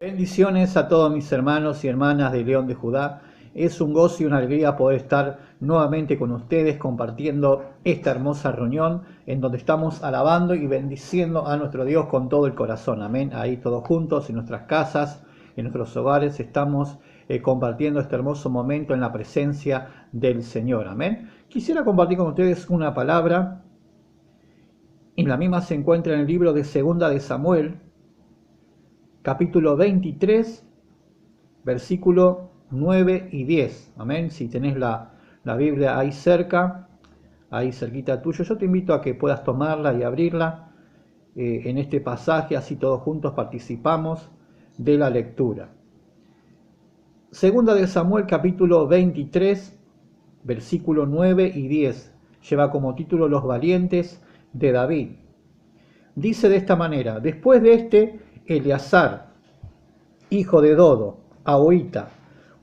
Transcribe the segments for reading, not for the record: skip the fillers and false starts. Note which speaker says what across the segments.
Speaker 1: Bendiciones a todos mis hermanos y hermanas de León de Judá. Es un gozo y una alegría poder estar nuevamente con ustedes compartiendo esta hermosa reunión en donde estamos alabando y bendiciendo a nuestro Dios con todo el corazón. Amén. Ahí todos juntos en nuestras casas, en nuestros hogares estamos compartiendo este hermoso momento en la presencia del Señor. Amén. Quisiera compartir con ustedes una palabra y la misma se encuentra en el libro de Segunda de Samuel, capítulo 23, versículo 9 y 10. Amén. Si tenés la Biblia ahí cerca, ahí cerquita tuyo, yo te invito a que puedas tomarla y abrirla en este pasaje, así todos juntos participamos de la lectura. Segunda de Samuel, capítulo 23, versículo 9 y 10. Lleva como título Los valientes de David. Dice de esta manera: después de Eleazar, hijo de Dodo, Ahoita,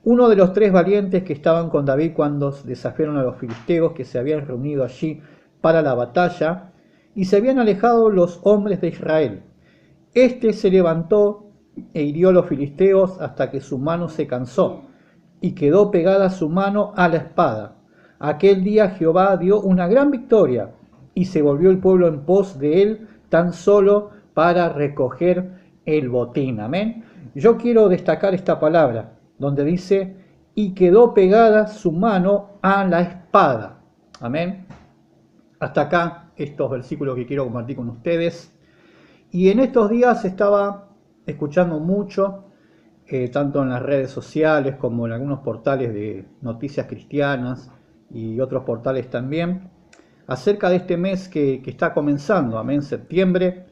Speaker 1: uno de los 3 valientes que estaban con David cuando desafiaron a los filisteos, que se habían reunido allí para la batalla, y se habían alejado los hombres de Israel. Este se levantó e hirió a los filisteos hasta que su mano se cansó, y quedó pegada su mano a la espada. Aquel día Jehová dio una gran victoria, y se volvió el pueblo en pos de él tan solo para recoger el botín. Amén. Yo quiero destacar esta palabra, donde dice, y quedó pegada su mano a la espada. Amén. Hasta acá estos versículos que quiero compartir con ustedes. Y en estos días estaba escuchando mucho, tanto en las redes sociales como en algunos portales de noticias cristianas y otros portales también, acerca de este mes que está comenzando, amén, septiembre,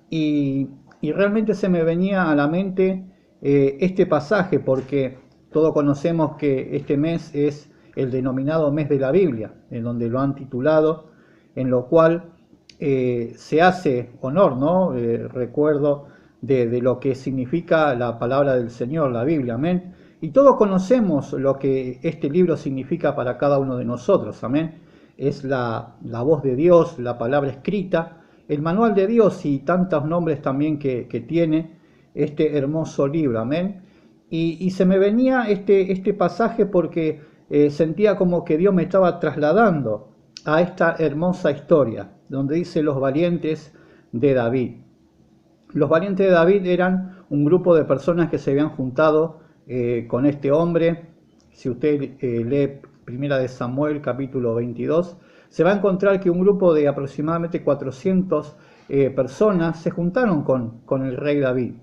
Speaker 1: y realmente se me venía a la mente este pasaje, porque todos conocemos que este mes es el denominado mes de la Biblia, en donde lo han titulado, en lo cual se hace honor, ¿no? Recuerdo de lo que significa la palabra del Señor, la Biblia, amén. Y todos conocemos lo que este libro significa para cada uno de nosotros, amén. Es la voz de Dios, la palabra escrita, el manual de Dios y tantos nombres también que tiene este hermoso libro, amén. Y se me venía este pasaje porque sentía como que Dios me estaba trasladando a esta hermosa historia, donde dice los valientes de David. Los valientes de David eran un grupo de personas que se habían juntado con este hombre. Si usted lee Primera de Samuel, capítulo 22, se va a encontrar que un grupo de aproximadamente 400 personas se juntaron con el rey David.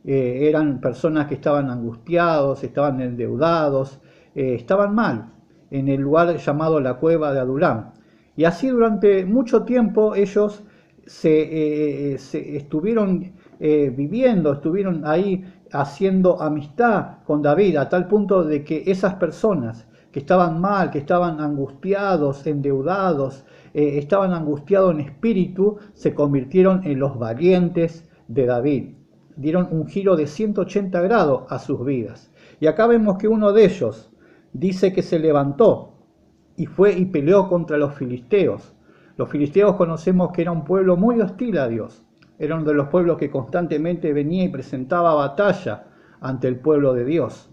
Speaker 1: Eran personas que estaban angustiados, estaban endeudados, estaban mal, en el lugar llamado la cueva de Adulam. Y así durante mucho tiempo ellos se estuvieron viviendo, estuvieron ahí haciendo amistad con David, a tal punto de que esas personas que estaban mal, que estaban angustiados, endeudados, estaban angustiados en espíritu, se convirtieron en los valientes de David. Dieron un giro de 180 grados a sus vidas. Y acá vemos que uno de ellos dice que se levantó y fue y peleó contra los filisteos. Los filisteos conocemos que era un pueblo muy hostil a Dios. Era uno de los pueblos que constantemente venía y presentaba batalla ante el pueblo de Dios.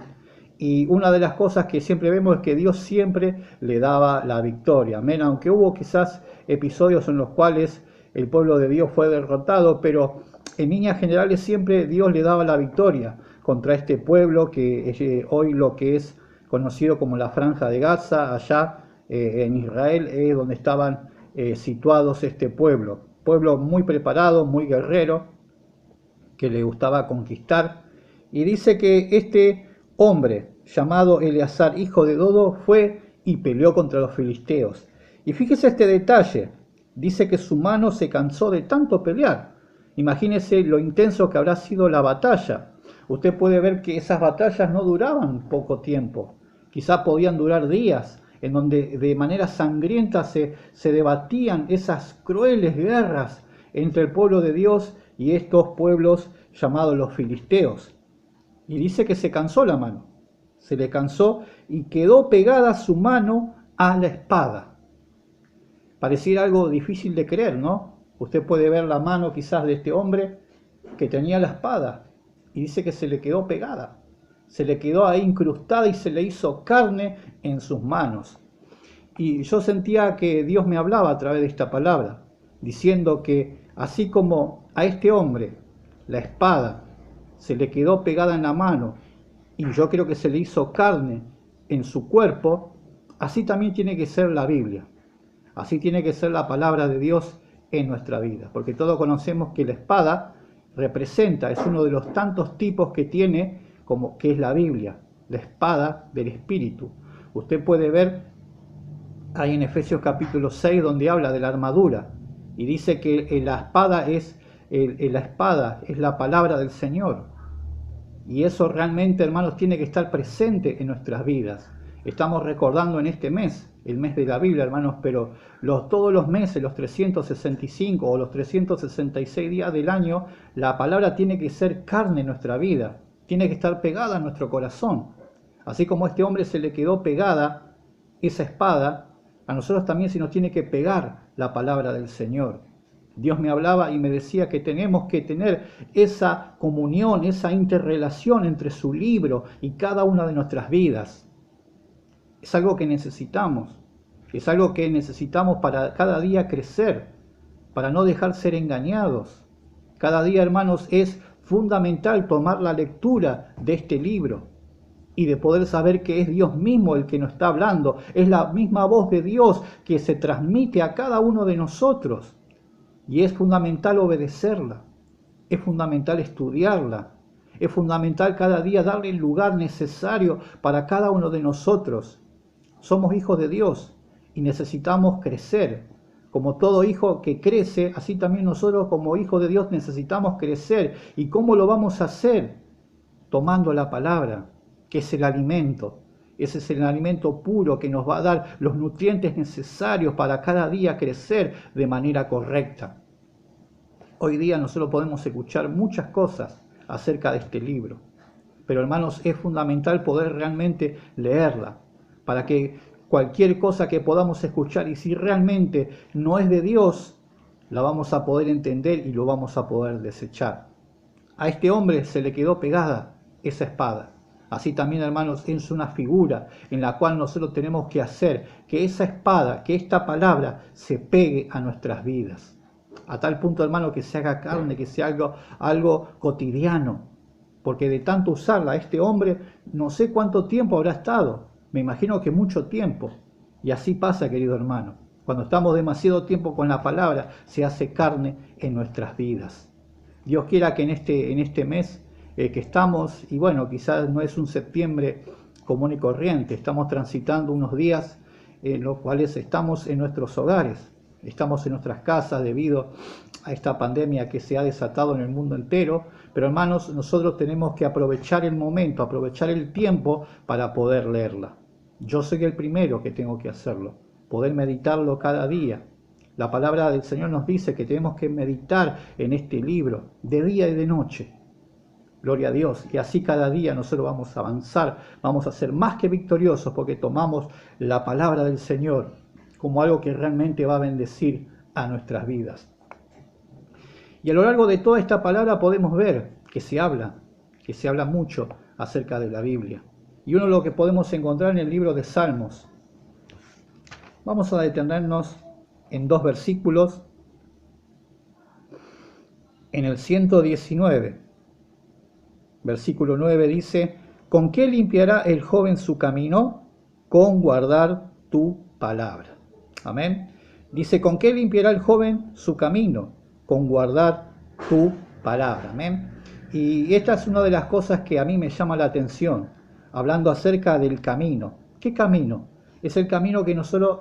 Speaker 1: Y una de las cosas que siempre vemos es que Dios siempre le daba la victoria. Amén. Aunque hubo quizás episodios en los cuales el pueblo de Dios fue derrotado, pero en líneas generales siempre Dios le daba la victoria contra este pueblo que hoy lo que es conocido como la Franja de Gaza, allá en Israel es donde estaban situados este pueblo. Pueblo muy preparado, muy guerrero, que le gustaba conquistar. Y dice que este hombre llamado Eleazar, hijo de Dodo, fue y peleó contra los filisteos. Y fíjese este detalle, dice que su mano se cansó de tanto pelear. Imagínese lo intenso que habrá sido la batalla. Usted puede ver que esas batallas no duraban poco tiempo, quizá podían durar días, en donde de manera sangrienta se debatían esas crueles guerras entre el pueblo de Dios y estos pueblos llamados los filisteos. Y dice que se cansó la mano, se le cansó y quedó pegada su mano a la espada. Pareciera algo difícil de creer, ¿no? Usted puede ver la mano quizás de este hombre que tenía la espada y dice que se le quedó pegada, se le quedó ahí incrustada y se le hizo carne en sus manos. Y yo sentía que Dios me hablaba a través de esta palabra, diciendo que así como a este hombre la espada se le quedó pegada en la mano y yo creo que se le hizo carne en su cuerpo, así también tiene que ser la Biblia, así tiene que ser la palabra de Dios en nuestra vida, porque todos conocemos que la espada representa, es uno de los tantos tipos que tiene, como que es la Biblia, la espada del Espíritu. Usted puede ver ahí en Efesios capítulo 6 donde habla de la armadura y dice que la espada es la palabra del Señor, y eso realmente, hermanos, tiene que estar presente en nuestras vidas. Estamos recordando en este mes, el mes de la Biblia, hermanos, pero todos los meses, los 365 o los 366 días del año, la palabra tiene que ser carne en nuestra vida, tiene que estar pegada a nuestro corazón. Así como a este hombre se le quedó pegada esa espada, a nosotros también se nos tiene que pegar la palabra del Señor. Dios me hablaba y me decía que tenemos que tener esa comunión, esa interrelación entre su libro y cada una de nuestras vidas. Es algo que necesitamos, es algo que necesitamos para cada día crecer, para no dejar ser engañados. Cada día, hermanos, es fundamental tomar la lectura de este libro y de poder saber que es Dios mismo el que nos está hablando, es la misma voz de Dios que se transmite a cada uno de nosotros. Y es fundamental obedecerla, es fundamental estudiarla, es fundamental cada día darle el lugar necesario para cada uno de nosotros. Somos hijos de Dios y necesitamos crecer. Como todo hijo que crece, así también nosotros como hijos de Dios necesitamos crecer. ¿Y cómo lo vamos a hacer? Tomando la palabra, que es el alimento. Ese es el alimento puro que nos va a dar los nutrientes necesarios para cada día crecer de manera correcta. Hoy día nosotros podemos escuchar muchas cosas acerca de este libro, pero hermanos, es fundamental poder realmente leerla, para que cualquier cosa que podamos escuchar, y si realmente no es de Dios, la vamos a poder entender y lo vamos a poder desechar. A este hombre se le quedó pegada esa espada. Así también, hermanos, es una figura en la cual nosotros tenemos que hacer que esa espada, que esta palabra se pegue a nuestras vidas. A tal punto, hermano, que se haga carne, que sea algo cotidiano. Porque de tanto usarla, este hombre no sé cuánto tiempo habrá estado. Me imagino que mucho tiempo. Y así pasa, querido hermano. Cuando estamos demasiado tiempo con la palabra, se hace carne en nuestras vidas. Dios quiera que en este mes que estamos, y bueno, quizás no es un septiembre común y corriente, estamos transitando unos días en los cuales estamos en nuestros hogares, estamos en nuestras casas debido a esta pandemia que se ha desatado en el mundo entero, pero hermanos, nosotros tenemos que aprovechar el momento, aprovechar el tiempo para poder leerla. Yo soy el primero que tengo que hacerlo, poder meditarlo cada día. La palabra del Señor nos dice que tenemos que meditar en este libro de día y de noche. Gloria a Dios, y así cada día nosotros vamos a avanzar, vamos a ser más que victoriosos porque tomamos la palabra del Señor como algo que realmente va a bendecir a nuestras vidas. Y a lo largo de toda esta palabra podemos ver que se habla mucho acerca de la Biblia. Y uno de lo que podemos encontrar en el libro de Salmos. Vamos a detenernos en 2 versículos. En el 119. Versículo 9 dice: ¿con qué limpiará el joven su camino? Con guardar tu palabra. Amén. Dice: ¿con qué limpiará el joven su camino? Con guardar tu palabra. Amén. Y esta es una de las cosas que a mí me llama la atención, hablando acerca del camino. ¿Qué camino? Es el camino que nosotros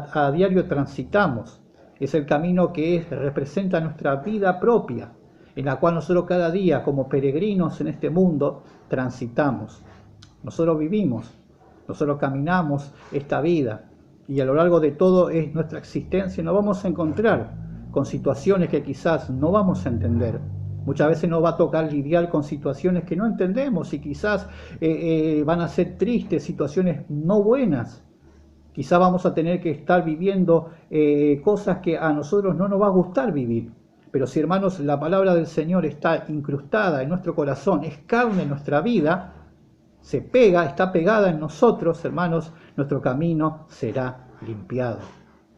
Speaker 1: a diario transitamos. Es el camino que representa nuestra vida propia, en la cual nosotros cada día como peregrinos en este mundo transitamos. Nosotros vivimos, nosotros caminamos esta vida y a lo largo de todo es nuestra existencia nos vamos a encontrar con situaciones que quizás no vamos a entender. Muchas veces nos va a tocar lidiar con situaciones que no entendemos y quizás van a ser tristes, situaciones no buenas. Quizás vamos a tener que estar viviendo cosas que a nosotros no nos va a gustar vivir. Pero si, hermanos, la palabra del Señor está incrustada en nuestro corazón, es carne en nuestra vida, se pega, está pegada en nosotros, hermanos, nuestro camino será limpiado.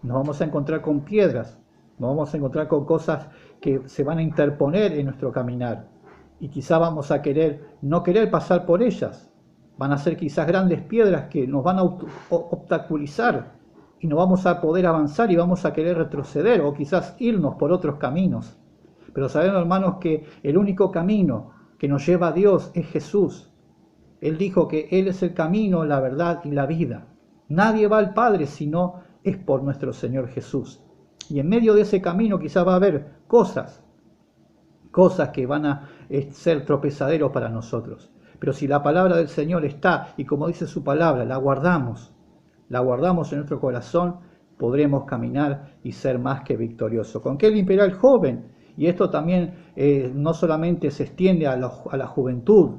Speaker 1: Nos vamos a encontrar con piedras, nos vamos a encontrar con cosas que se van a interponer en nuestro caminar. Y quizá vamos a no querer pasar por ellas. Van a ser quizás grandes piedras que nos van a obstaculizar y no vamos a poder avanzar y vamos a querer retroceder o quizás irnos por otros caminos. Pero sabemos, hermanos, que el único camino que nos lleva a Dios es Jesús. Él dijo que Él es el camino, la verdad y la vida. Nadie va al Padre si no es por nuestro Señor Jesús. Y en medio de ese camino quizás va a haber cosas que van a ser tropezaderos para nosotros. Pero si la palabra del Señor está, y como dice su palabra, la guardamos en nuestro corazón, podremos caminar y ser más que victoriosos. ¿Con qué limpiará el joven? Y esto también no solamente se extiende a la juventud,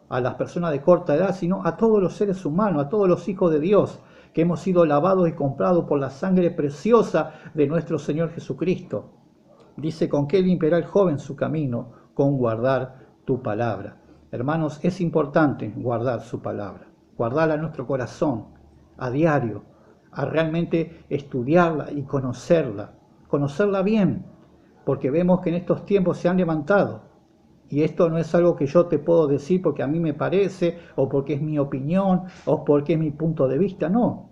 Speaker 1: a las personas de corta edad, sino a todos los seres humanos, a todos los hijos de Dios, que hemos sido lavados y comprados por la sangre preciosa de nuestro Señor Jesucristo. Dice, ¿con qué limpiará el joven su camino? Con guardar tu palabra. Hermanos, es importante guardar su palabra, guardarla en nuestro corazón, a diario, a realmente estudiarla y conocerla bien, porque vemos que en estos tiempos se han levantado. Y esto no es algo que yo te puedo decir porque a mí me parece, o porque es mi opinión, o porque es mi punto de vista, no.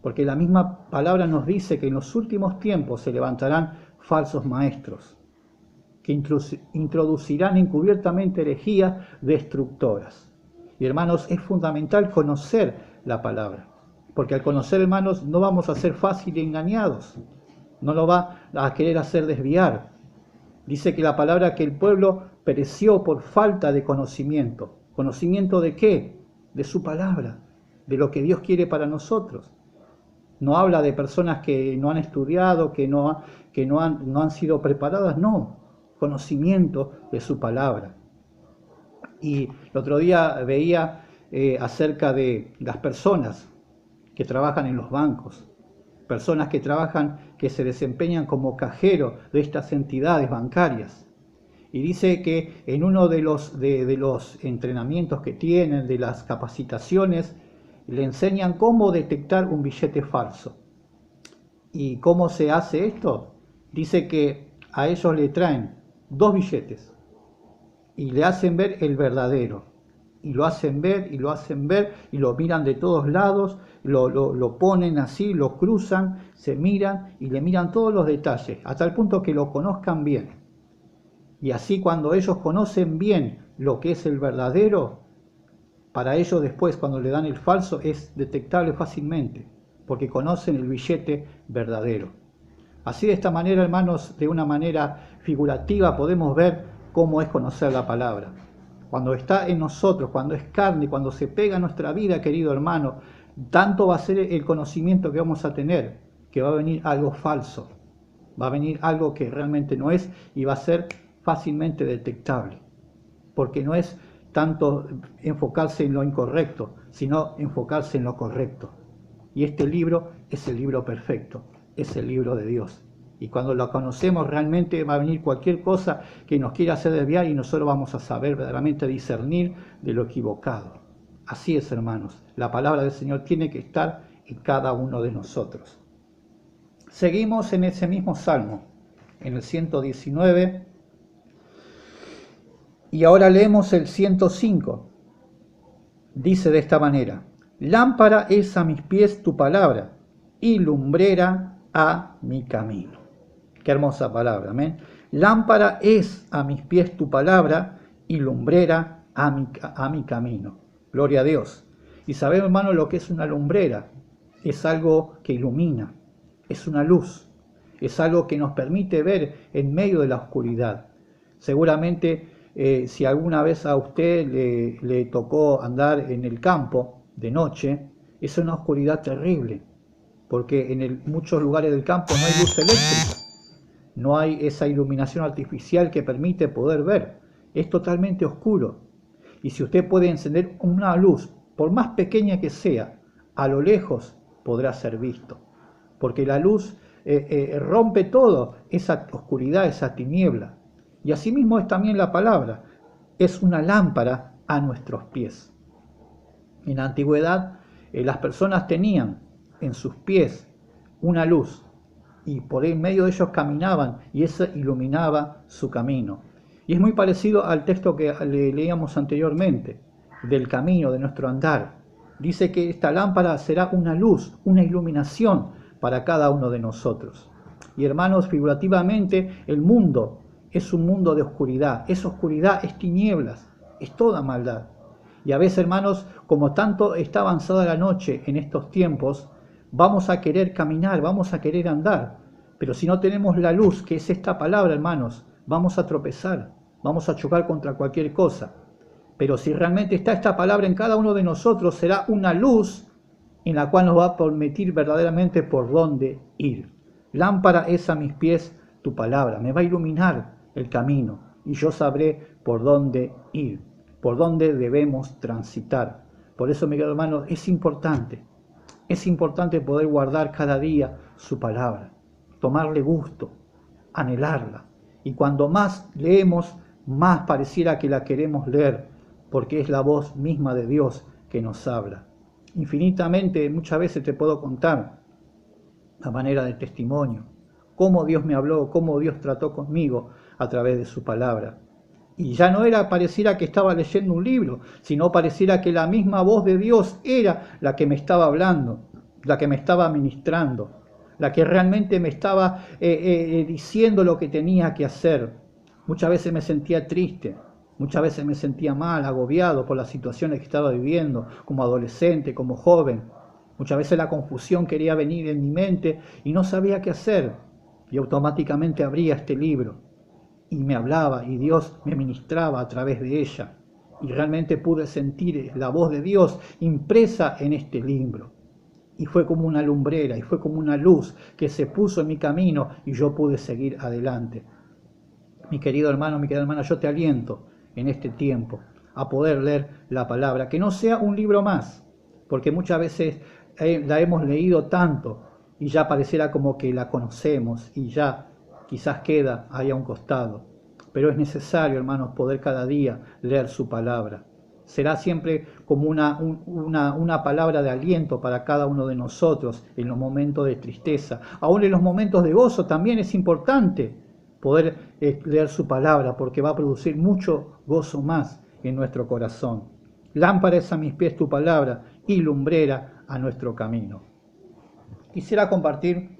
Speaker 1: Porque la misma palabra nos dice que en los últimos tiempos se levantarán falsos maestros, que introducirán encubiertamente herejías destructoras. Y hermanos, es fundamental conocer la palabra, porque al conocer, hermanos, no vamos a ser fácil engañados, no lo va a querer hacer desviar. Dice que la palabra que el pueblo pereció por falta de conocimiento. ¿Conocimiento de qué? De su palabra, de lo que Dios quiere para nosotros. No habla de personas que no han estudiado, que no han sido preparadas, no. Conocimiento de su palabra. Y el otro día veía acerca de las personas que trabajan en los bancos, personas que se desempeñan como cajeros de estas entidades bancarias. Y dice que en uno de los entrenamientos que tienen, de las capacitaciones, le enseñan cómo detectar un billete falso. ¿Y cómo se hace esto? Dice que a ellos le traen 2 billetes y le hacen ver el verdadero. Y lo hacen ver y lo hacen ver y lo miran de todos lados, lo ponen así, lo cruzan, se miran y le miran todos los detalles, hasta el punto que lo conozcan bien. Y así cuando ellos conocen bien lo que es el verdadero, para ellos después cuando le dan el falso es detectable fácilmente, porque conocen el billete verdadero. Así de esta manera, hermanos, de una manera figurativa podemos ver cómo es conocer la palabra. Cuando está en nosotros, cuando es carne, cuando se pega a nuestra vida, querido hermano, tanto va a ser el conocimiento que vamos a tener, que va a venir algo falso, va a venir algo que realmente no es y va a ser fácilmente detectable, porque no es tanto enfocarse en lo incorrecto, sino enfocarse en lo correcto. Y este libro es el libro perfecto, es el libro de Dios. Y cuando lo conocemos realmente va a venir cualquier cosa que nos quiera hacer desviar y nosotros vamos a saber verdaderamente discernir de lo equivocado. Así es, hermanos, la palabra del Señor tiene que estar en cada uno de nosotros. Seguimos en ese mismo salmo, en el 119, y ahora leemos el 105. Dice de esta manera: lámpara es a mis pies tu palabra y lumbrera a mi camino. Qué hermosa palabra, amén. Lámpara es a mis pies tu palabra y lumbrera a mi camino. Gloria a Dios. Y sabemos, hermano, lo que es una lumbrera. Es algo que ilumina, es una luz, es algo que nos permite ver en medio de la oscuridad. Seguramente si alguna vez a usted le tocó andar en el campo de noche, es una oscuridad terrible, porque en muchos lugares del campo no hay luz eléctrica, no hay esa iluminación artificial que permite poder ver, es totalmente oscuro. Y si usted puede encender una luz, por más pequeña que sea, a lo lejos podrá ser visto, porque la luz rompe todo, esa oscuridad, esa tiniebla. Y asimismo es también la palabra, es una lámpara a nuestros pies. En la antigüedad las personas tenían en sus pies una luz y por en medio de ellos caminaban y eso iluminaba su camino. Y es muy parecido al texto que leíamos anteriormente, del camino, de nuestro andar. Dice que esta lámpara será una luz, una iluminación para cada uno de nosotros. Y hermanos, figurativamente, el mundo es un mundo de oscuridad. Es oscuridad, es tinieblas, es toda maldad. Y a veces, hermanos, como tanto está avanzada la noche en estos tiempos, vamos a querer caminar, vamos a querer andar. Pero si no tenemos la luz, que es esta palabra, hermanos, vamos a tropezar, vamos a chocar contra cualquier cosa. Pero si realmente está esta palabra en cada uno de nosotros, será una luz en la cual nos va a permitir verdaderamente por dónde ir. Lámpara es a mis pies tu palabra, me va a iluminar el camino y yo sabré por dónde ir, por dónde debemos transitar. Por eso, mi querido hermano, es importante poder guardar cada día su palabra, tomarle gusto, anhelarla. Y cuando más leemos, más pareciera que la queremos leer, porque es la voz misma de Dios que nos habla. Infinitamente, muchas veces te puedo contar, a manera de testimonio, cómo Dios me habló, cómo Dios trató conmigo a través de su palabra. Y ya no pareciera que estaba leyendo un libro, sino pareciera que la misma voz de Dios era la que me estaba hablando, la que me estaba ministrando, la que realmente me estaba diciendo lo que tenía que hacer. Muchas veces me sentía triste, muchas veces me sentía mal, agobiado por las situaciones que estaba viviendo, como adolescente, como joven. Muchas veces la confusión quería venir en mi mente y no sabía qué hacer. Y automáticamente abría este libro y me hablaba y Dios me ministraba a través de ella. Y realmente pude sentir la voz de Dios impresa en este libro. Y fue como una lumbrera y fue como una luz que se puso en mi camino y yo pude seguir adelante. Mi querido hermano, mi querida hermana, yo te aliento en este tiempo a poder leer la palabra, que no sea un libro más, porque muchas veces la hemos leído tanto y ya pareciera como que la conocemos y ya quizás queda ahí a un costado. Pero es necesario, hermanos, poder cada día leer su palabra. Será siempre como una palabra de aliento para cada uno de nosotros en los momentos de tristeza. Aún en los momentos de gozo también es importante poder leer su palabra, porque va a producir mucho gozo más en nuestro corazón. Lámpara es a mis pies tu palabra y lumbrera a nuestro camino. Quisiera compartir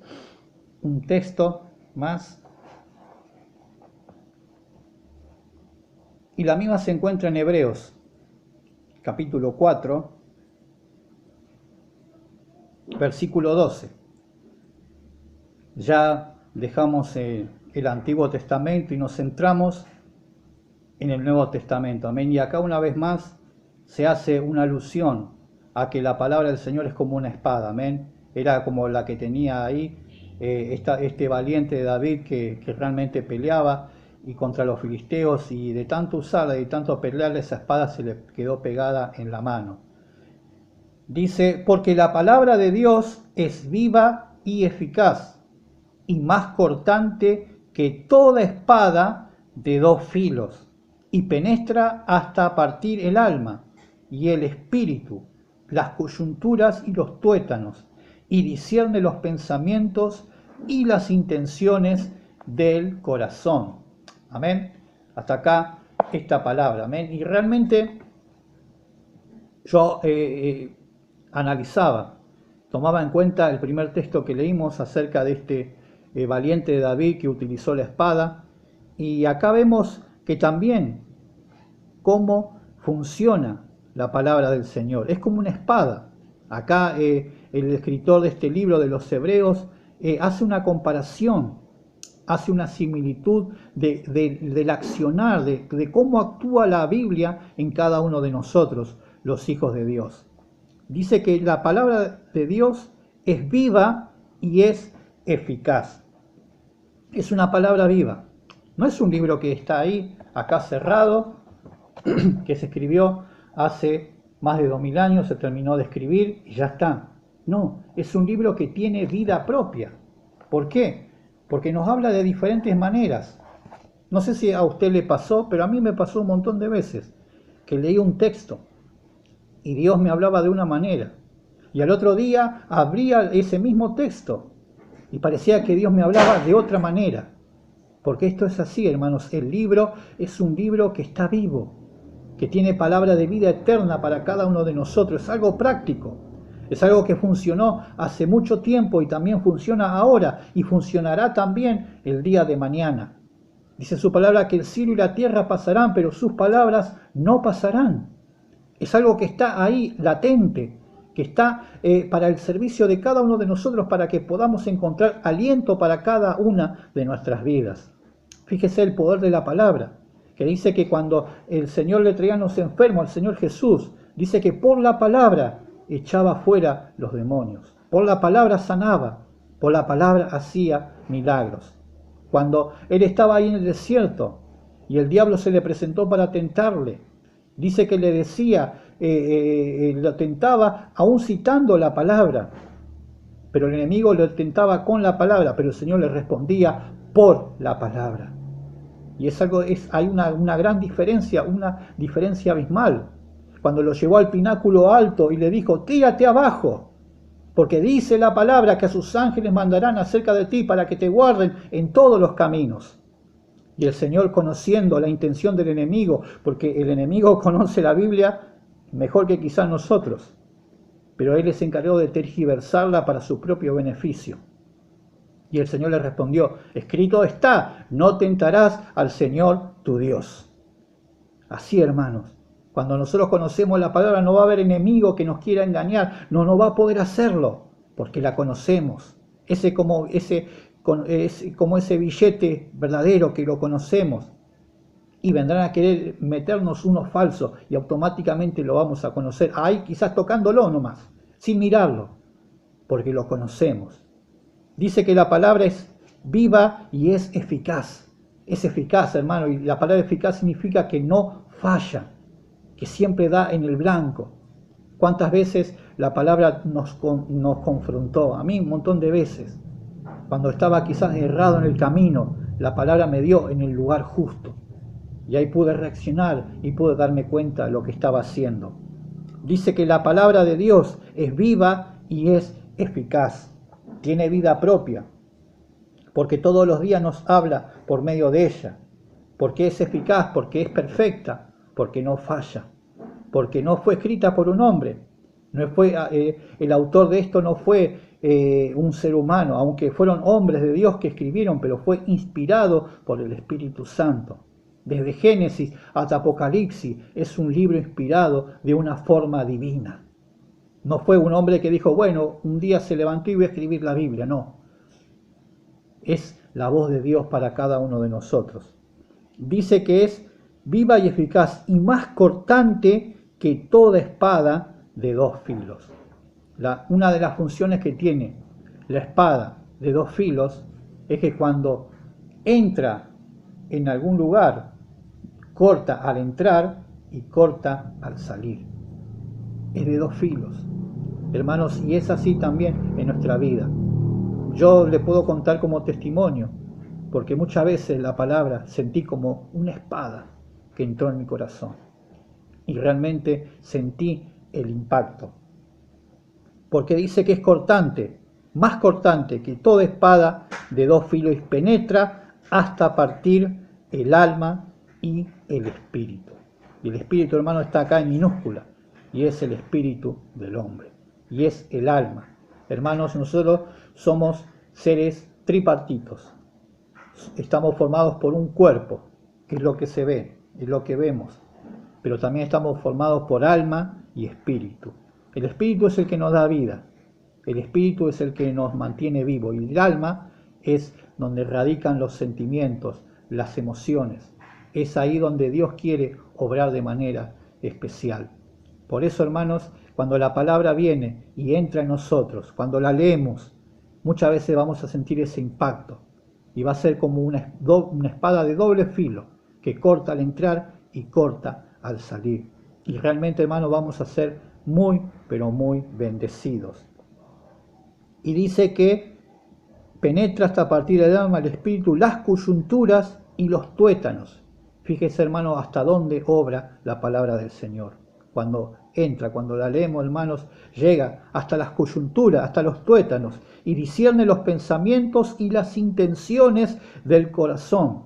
Speaker 1: un texto más. Y la misma se encuentra en Hebreos, capítulo 4, versículo 12. Ya dejamos el Antiguo Testamento y nos centramos en el Nuevo Testamento. Amén. Y acá una vez más se hace una alusión a que la palabra del Señor es como una espada. Amén. Era como la que tenía ahí este valiente de David que realmente peleaba y contra los filisteos, y de tanto usarla y tanto pelearle, esa espada se le quedó pegada en la mano. Dice, porque la palabra de Dios es viva y eficaz, y más cortante que toda espada de dos filos, y penetra hasta partir el alma y el espíritu, las coyunturas y los tuétanos, y discierne los pensamientos y las intenciones del corazón. Amén. Hasta acá esta palabra. Amén. Y realmente yo analizaba, tomaba en cuenta el primer texto que leímos acerca de este valiente de David que utilizó la espada. Y acá vemos que también cómo funciona la palabra del Señor. Es como una espada. Acá el escritor de este libro de los Hebreos hace una comparación, hace una similitud del accionar, de cómo actúa la Biblia en cada uno de nosotros, los hijos de Dios. Dice que la palabra de Dios es viva y es eficaz. Es una palabra viva. No es un libro que está ahí, acá cerrado, que se escribió hace más de 2000 años, se terminó de escribir y ya está. No, es un libro que tiene vida propia. ¿Por qué? Porque nos habla de diferentes maneras. No sé si a usted le pasó, pero a mí me pasó un montón de veces que leí un texto y Dios me hablaba de una manera. Y al otro día abría ese mismo texto y parecía que Dios me hablaba de otra manera. Porque esto es así, hermanos. El libro es un libro que está vivo, que tiene palabra de vida eterna para cada uno de nosotros. Es algo práctico. Es algo que funcionó hace mucho tiempo y también funciona ahora y funcionará también el día de mañana. Dice su palabra que el cielo y la tierra pasarán, pero sus palabras no pasarán. Es algo que está ahí latente, que está para el servicio de cada uno de nosotros para que podamos encontrar aliento para cada una de nuestras vidas. Fíjese el poder de la palabra, que dice que cuando el Señor le traía a los enfermos, al Señor Jesús, dice que por la palabra echaba fuera los demonios, por la palabra sanaba, por la palabra hacía milagros. Cuando Él estaba ahí en el desierto y el diablo se le presentó para tentarle, dice que le decía, lo tentaba aún citando la palabra, pero el enemigo lo tentaba con la palabra, pero el Señor le respondía por la palabra. Y hay una gran diferencia, una diferencia abismal. Cuando lo llevó al pináculo alto y le dijo, tírate abajo, porque dice la palabra que a sus ángeles mandarán acerca de ti para que te guarden en todos los caminos. Y el Señor, conociendo la intención del enemigo, porque el enemigo conoce la Biblia mejor que quizás nosotros, pero Él se encargó de tergiversarla para su propio beneficio. Y el Señor le respondió, escrito está, no tentarás al Señor tu Dios. Así, hermanos, cuando nosotros conocemos la palabra, no va a haber enemigo que nos quiera engañar, no va a poder hacerlo, porque la conocemos. Es como ese billete verdadero que lo conocemos. Y vendrán a querer meternos unos falsos y automáticamente lo vamos a conocer. Ahí quizás tocándolo nomás, sin mirarlo, porque lo conocemos. Dice que la palabra es viva y es eficaz. Es eficaz, hermano, y la palabra eficaz significa que no falla, que siempre da en el blanco. ¿Cuántas veces la palabra nos confrontó? A mí un montón de veces. Cuando estaba quizás errado en el camino, la palabra me dio en el lugar justo. Y ahí pude reaccionar y pude darme cuenta de lo que estaba haciendo. Dice que la palabra de Dios es viva y es eficaz. Tiene vida propia, porque todos los días nos habla por medio de ella, porque es eficaz, porque es perfecta, porque no falla, porque no fue escrita por un hombre, el autor de esto no fue un ser humano, aunque fueron hombres de Dios que escribieron, pero fue inspirado por el Espíritu Santo. Desde Génesis hasta Apocalipsis es un libro inspirado de una forma divina. No fue un hombre que dijo, bueno, un día se levantó y voy a escribir la Biblia, no. Es la voz de Dios para cada uno de nosotros. Dice que es viva y eficaz y más cortante que toda espada de dos filos. Una de las funciones que tiene la espada de dos filos es que cuando entra en algún lugar, corta al entrar y corta al salir. Es de dos filos. Hermanos, y es así también en nuestra vida. Yo le puedo contar como testimonio, porque muchas veces la palabra sentí como una espada que entró en mi corazón. Y realmente sentí el impacto. Porque dice que es cortante, más cortante que toda espada de dos filos, y penetra hasta partir el alma y el espíritu. Y el espíritu, hermano, está acá en minúscula, y es el espíritu del hombre. Y es el alma. Hermanos, nosotros somos seres tripartitos. Estamos formados por un cuerpo, que es lo que se ve, es lo que vemos. Pero también estamos formados por alma y espíritu. El espíritu es el que nos da vida. El espíritu es el que nos mantiene vivos. Y el alma es donde radican los sentimientos, las emociones. Es ahí donde Dios quiere obrar de manera especial. Por eso, hermanos, cuando la palabra viene y entra en nosotros, cuando la leemos, muchas veces vamos a sentir ese impacto y va a ser como una espada de doble filo que corta al entrar y corta al salir. Y realmente, hermanos, vamos a ser muy, pero muy bendecidos. Y dice que penetra hasta partir del alma, el espíritu, las coyunturas y los tuétanos. Fíjese, hermano, hasta dónde obra la palabra del Señor. Cuando entra, cuando la leemos, hermanos, llega hasta las coyunturas, hasta los tuétanos, y discierne los pensamientos y las intenciones del corazón.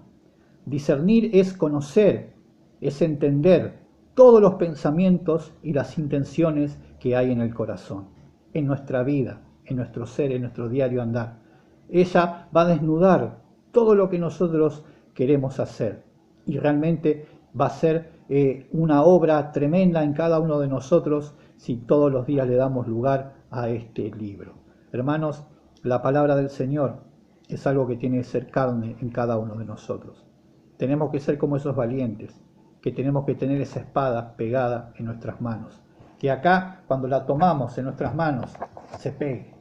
Speaker 1: Discernir es conocer, es entender todos los pensamientos y las intenciones que hay en el corazón, en nuestra vida, en nuestro ser, en nuestro diario andar. Ella va a desnudar todo lo que nosotros queremos hacer y realmente va a ser una obra tremenda en cada uno de nosotros si todos los días le damos lugar a este libro. Hermanos, la palabra del Señor es algo que tiene que ser carne en cada uno de nosotros. Tenemos que ser como esos valientes, que tenemos que tener esa espada pegada en nuestras manos. Que acá, cuando la tomamos en nuestras manos, se pegue.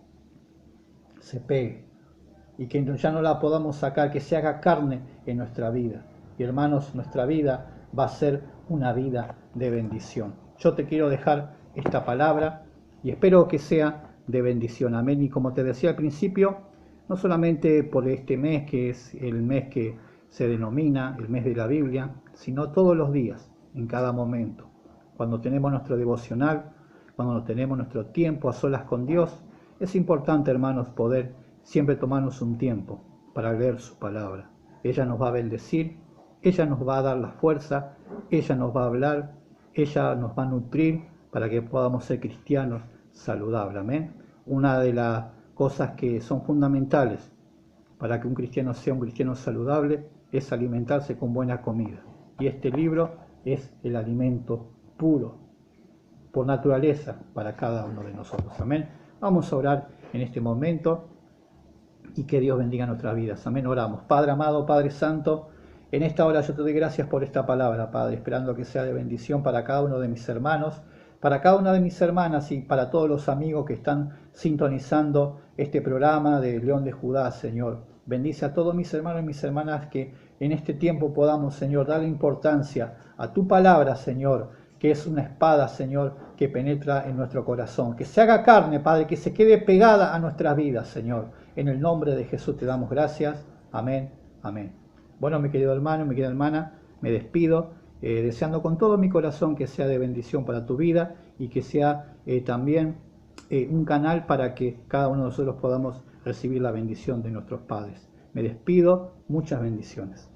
Speaker 1: Y que ya no la podamos sacar, que se haga carne en nuestra vida. Y hermanos, nuestra vida va a ser una vida de bendición. Yo te quiero dejar esta palabra y espero que sea de bendición. Amén. Y como te decía al principio, no solamente por este mes, que es el mes que se denomina el mes de la Biblia, sino todos los días, en cada momento. Cuando tenemos nuestro devocional, cuando tenemos nuestro tiempo a solas con Dios, es importante, hermanos, poder siempre tomarnos un tiempo para leer su palabra. Ella nos va a bendecir, ella nos va a dar la fuerza, ella nos va a hablar, ella nos va a nutrir para que podamos ser cristianos saludables. Amén. Una de las cosas que son fundamentales para que un cristiano sea un cristiano saludable es alimentarse con buena comida. Y este libro es el alimento puro, por naturaleza, para cada uno de nosotros. Amén. Vamos a orar en este momento y que Dios bendiga nuestras vidas. Amén. Oramos. Padre amado, Padre santo, en esta hora yo te doy gracias por esta palabra, Padre, esperando que sea de bendición para cada uno de mis hermanos, para cada una de mis hermanas y para todos los amigos que están sintonizando este programa de León de Judá, Señor. Bendice a todos mis hermanos y mis hermanas que en este tiempo podamos, Señor, darle importancia a tu palabra, Señor, que es una espada, Señor, que penetra en nuestro corazón. Que se haga carne, Padre, que se quede pegada a nuestras vidas, Señor. En el nombre de Jesús te damos gracias. Amén, amén. Bueno, mi querido hermano, mi querida hermana, me despido, deseando con todo mi corazón que sea de bendición para tu vida y que sea también un canal para que cada uno de nosotros podamos recibir la bendición de nuestros padres. Me despido, muchas bendiciones.